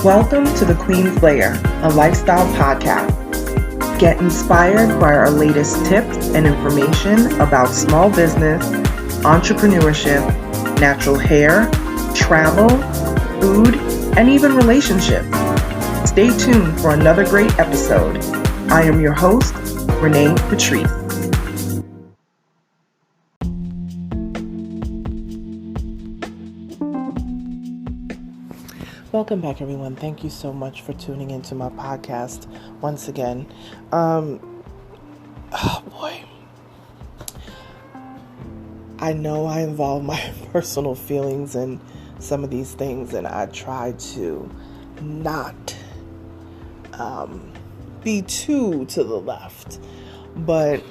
Welcome to The Queen's Lair, a lifestyle podcast. Get inspired by our latest tips and information about small business, entrepreneurship, natural hair, travel, food, and even relationships. Stay tuned for another great episode. I am your host, Renee Patrice. Welcome back, everyone. Thank you so much for tuning into my podcast once again. Oh boy. I know I involve my personal feelings in some of these things, and I try to not be too to the left. But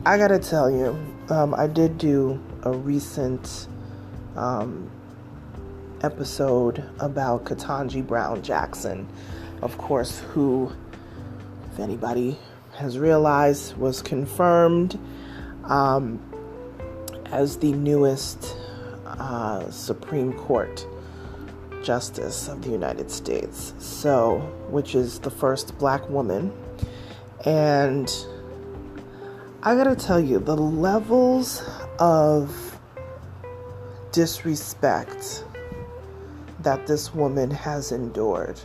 I gotta tell you, I did do a recent episode about Ketanji Brown Jackson, of course, who, if anybody has realized, was confirmed as the newest Supreme Court Justice of the United States, which is the first Black woman. And I gotta tell you, the levels of disrespect that this woman has endured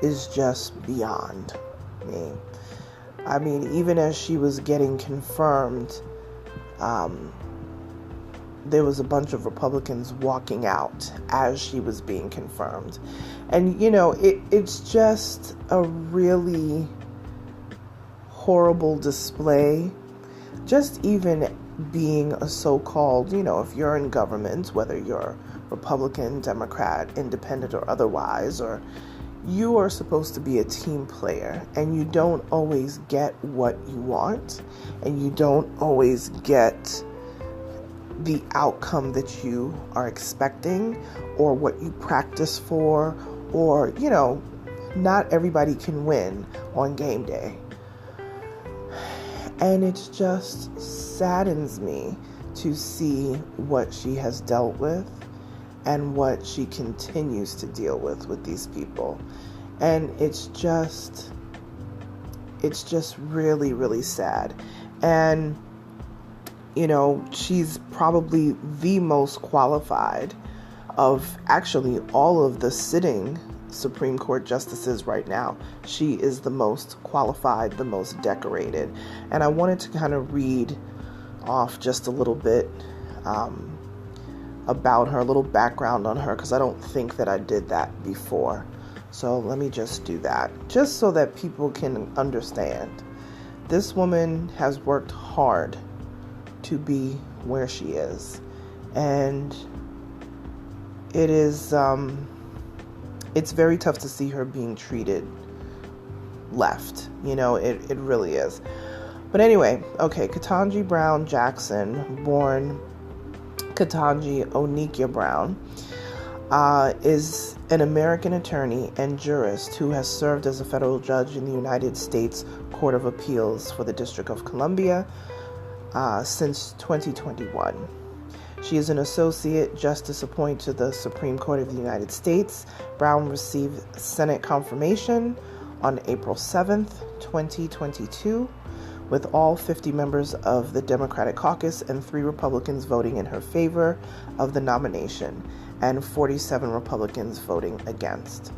is just beyond me. I mean, even as she was getting confirmed, there was a bunch of Republicans walking out as she was being confirmed. And, you know, it's just a really horrible display. Just even being a so-called, if you're in government, whether you're Republican, Democrat, independent, or otherwise, or you are supposed to be a team player, and you don't always get what you want, and you don't always get the outcome that you are expecting, or what you practice for, or, not everybody can win on game day. And it just saddens me to see what she has dealt with and what she continues to deal with these people. And it's just really, really sad. And, she's probably the most qualified of actually all of the sitting Supreme Court justices right now. She is the most qualified, the most decorated. And I wanted to kind of read off just a little bit about her, a little background on her, because I don't think that I did that before. So let me just do that, just so that people can understand. This woman has worked hard to be where she is. And it is, it's very tough to see her being treated left. It really is. But anyway, okay, Ketanji Brown Jackson, born Ketanji Onikia Brown, is an American attorney and jurist who has served as a federal judge in the United States Court of Appeals for the District of Columbia since 2021. She is an associate justice appointed to the Supreme Court of the United States. Brown received Senate confirmation on April 7th, 2022, with all 50 members of the Democratic caucus and 3 Republicans voting in her favor of the nomination, and 47 Republicans voting against.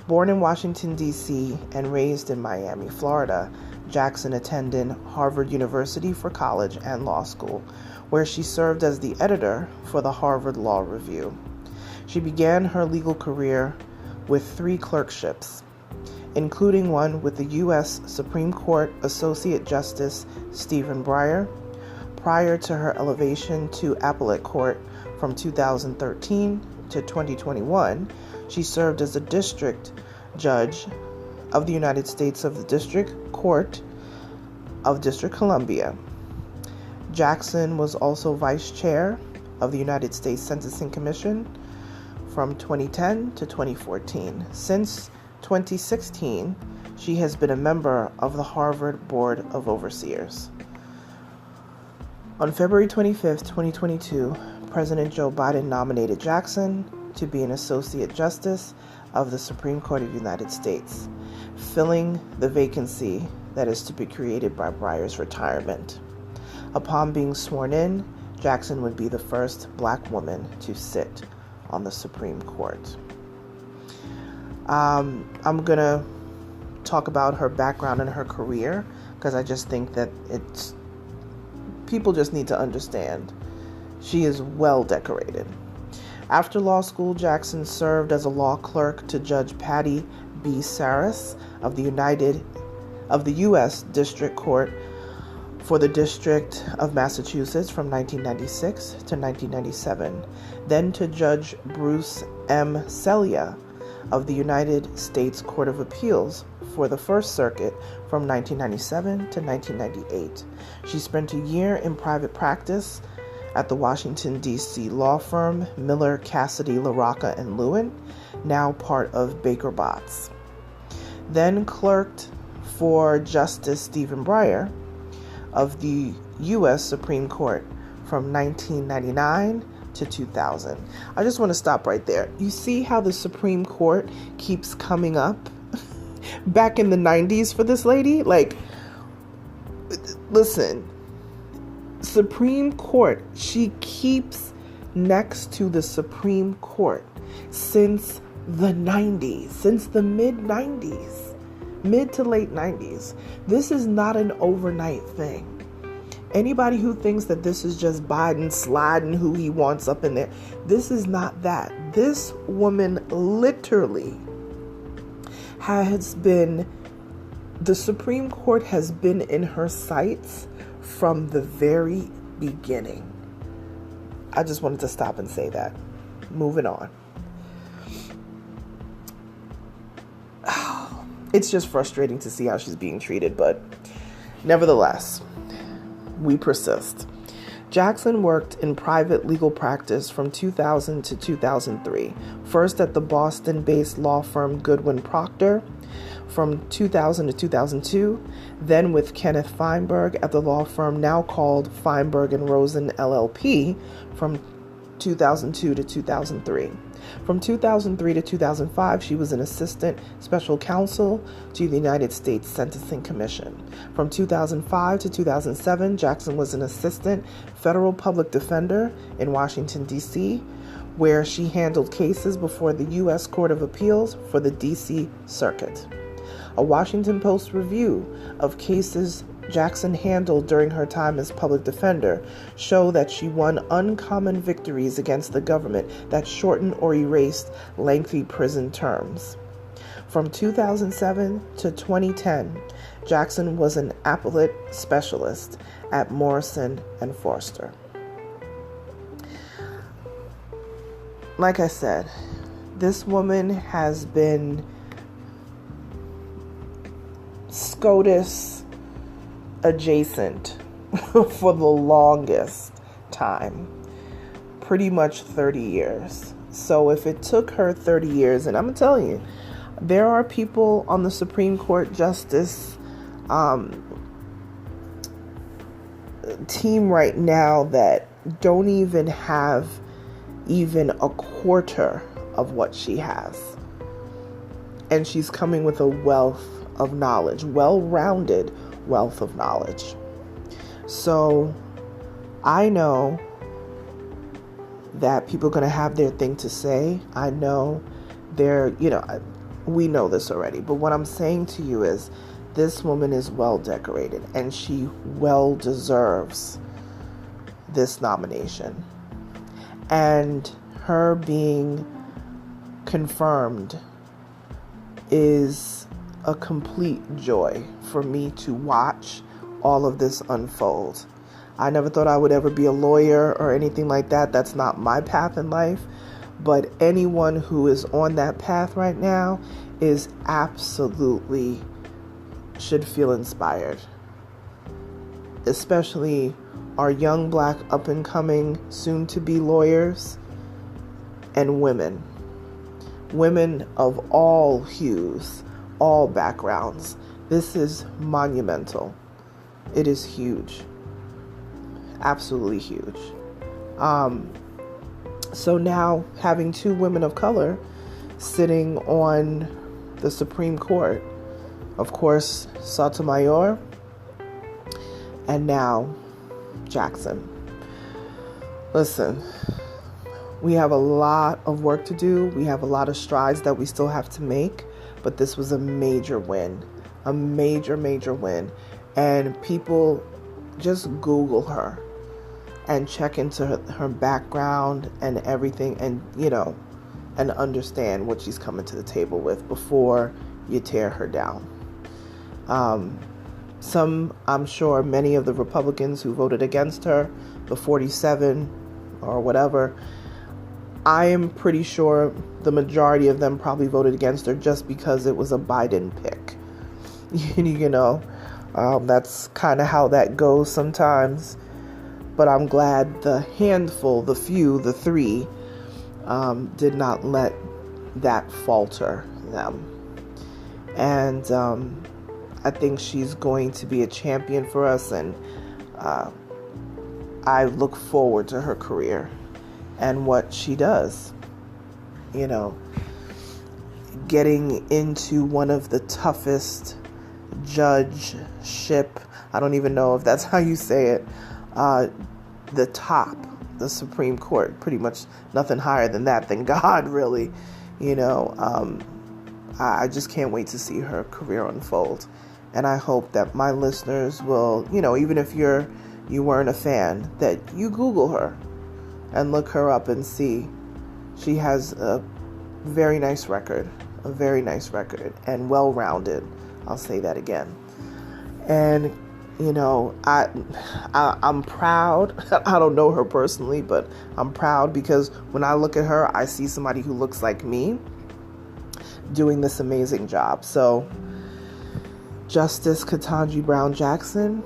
Born in Washington, D.C., and raised in Miami, Florida, Jackson attended Harvard University for college and law school, where she served as the editor for the Harvard Law Review. She began her legal career with 3 clerkships, including one with the U.S. Supreme Court Associate Justice Stephen Breyer. Prior to her elevation to appellate court from 2013 to 2021, she served as a district judge of the United States of the District Court of District Columbia. Jackson was also vice chair of the United States Sentencing Commission from 2010 to 2014. Since 2016, she has been a member of the Harvard Board of Overseers. On February 25th, 2022, President Joe Biden nominated Jackson to be an Associate Justice of the Supreme Court of the United States, filling the vacancy that is to be created by Breyer's retirement. Upon being sworn in, Jackson would be the first black woman to sit on the Supreme Court. I'm going to talk about her background and her career because I just think that people just need to understand she is well decorated. After law school, Jackson served as a law clerk to Judge Patty B. Saris of the U.S. District Court for the District of Massachusetts from 1996 to 1997, then to Judge Bruce M. Celia of the United States Court of Appeals for the First Circuit from 1997 to 1998. She spent a year in private practice at the Washington, D.C. law firm Miller, Cassidy, LaRocca, and Lewin, now part of Baker Botts. Then clerked for Justice Stephen Breyer of the U.S. Supreme Court from 1999 to 2000. I just want to stop right there. You see how the Supreme Court keeps coming up back in the 90s for this lady? Like, listen, Supreme Court, she keeps next to the Supreme Court since the 90s, since the mid-90s, mid to late 90s. This is not an overnight thing. Anybody who thinks that this is just Biden sliding who he wants up in there, this is not that. This woman literally the Supreme Court has been in her sights from the very beginning. I just wanted to stop and say that. Moving on. It's just frustrating to see how she's being treated, but nevertheless, we persist. Jackson worked in private legal practice from 2000 to 2003, first at the Boston-based law firm Goodwin Procter from 2000 to 2002, then with Kenneth Feinberg at the law firm now called Feinberg and Rosen LLP from 2002 to 2003. From 2003 to 2005, she was an assistant special counsel to the United States Sentencing Commission. From 2005 to 2007, Jackson was an assistant federal public defender in Washington, D.C., where she handled cases before the U.S. Court of Appeals for the D.C. Circuit. A Washington Post review of cases Jackson handled during her time as public defender show that she won uncommon victories against the government that shortened or erased lengthy prison terms. From 2007 to 2010, Jackson was an appellate specialist at Morrison and Foerster. Like I said, this woman has been SCOTUS adjacent for the longest time, pretty much 30 years. So if it took her 30 years, and I'm gonna tell you, there are people on the Supreme Court justice team right now that don't even have even a quarter of what she has, and she's coming with a wealth of knowledge, well-rounded wealth of knowledge. So I know that people are going to have their thing to say. I know we know this already, but what I'm saying to you is this woman is well decorated and she well deserves this nomination. And her being confirmed is a complete joy for me to watch all of this unfold. I never thought I would ever be a lawyer or anything like that. That's not my path in life. But anyone who is on that path right now is absolutely should feel inspired. Especially our young black up and coming soon to be lawyers and women. Women of all hues, all backgrounds. This is monumental. It is huge. Absolutely huge. So now having two women of color sitting on the Supreme Court. Of course, Sotomayor, and now Jackson. Listen, we have a lot of work to do. We have a lot of strides that we still have to make, but this was a major win, a major, major win. And people just Google her and check into her background and everything, and, and understand what she's coming to the table with before you tear her down. I'm sure many of the Republicans who voted against her, the 47 or whatever, I am pretty sure the majority of them probably voted against her just because it was a Biden pick. That's kind of how that goes sometimes. But I'm glad the handful, the few, the three, did not let that falter them. And I think she's going to be a champion for us, and I look forward to her career and what she does. Getting into one of the toughest judgeship, I don't even know if that's how you say it, the Supreme Court, pretty much nothing higher than that, than God, really. I just can't wait to see her career unfold. And I hope that my listeners will, even if you weren't a fan, that you Google her and look her up and see. She has a very nice record, and well-rounded. I'll say that again. And, I'm proud. I don't know her personally, but I'm proud because when I look at her, I see somebody who looks like me doing this amazing job. So, Justice Ketanji Brown Jackson,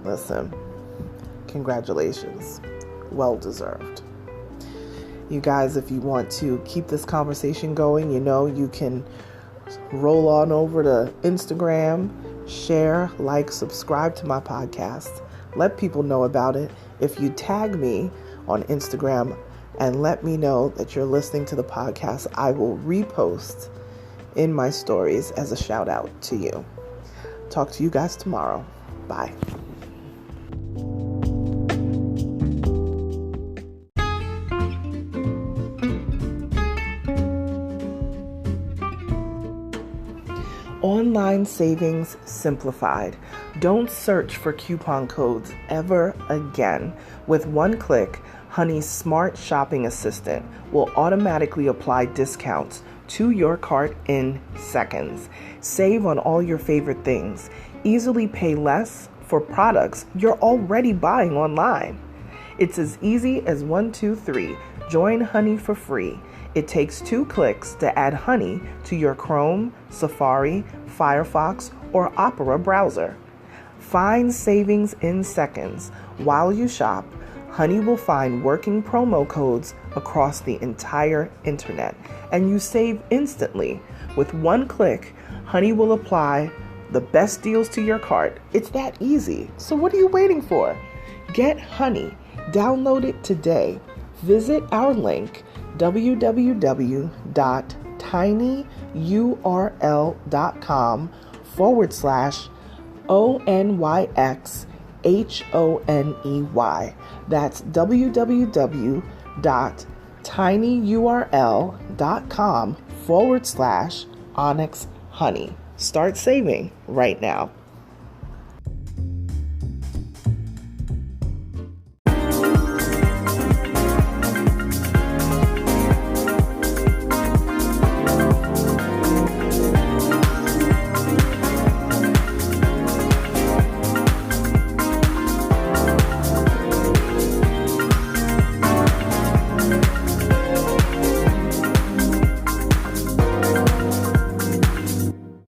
listen, congratulations. Well deserved. You guys, if you want to keep this conversation going, you can roll on over to Instagram, share, like, subscribe to my podcast. Let people know about it. If you tag me on Instagram and let me know that you're listening to the podcast, I will repost in my stories as a shout out to you. Talk to you guys tomorrow. Bye. Online savings simplified. Don't search for coupon codes ever again. With one click, Honey's smart shopping assistant will automatically apply discounts to your cart in seconds. Save on all your favorite things. Easily pay less for products you're already buying online. It's as easy as 1, 2, 3. Join Honey for free. It takes 2 clicks to add Honey to your Chrome, Safari, Firefox, or Opera browser. Find savings in seconds. While you shop, Honey will find working promo codes across the entire internet, and you save instantly. With one click, Honey will apply the best deals to your cart. It's that easy. So what are you waiting for? Get Honey. Download it today. Visit our link, www.tinyurl.com/ONYXHONEY. That's www.tinyurl.com/Onyx Honey. Start saving right now.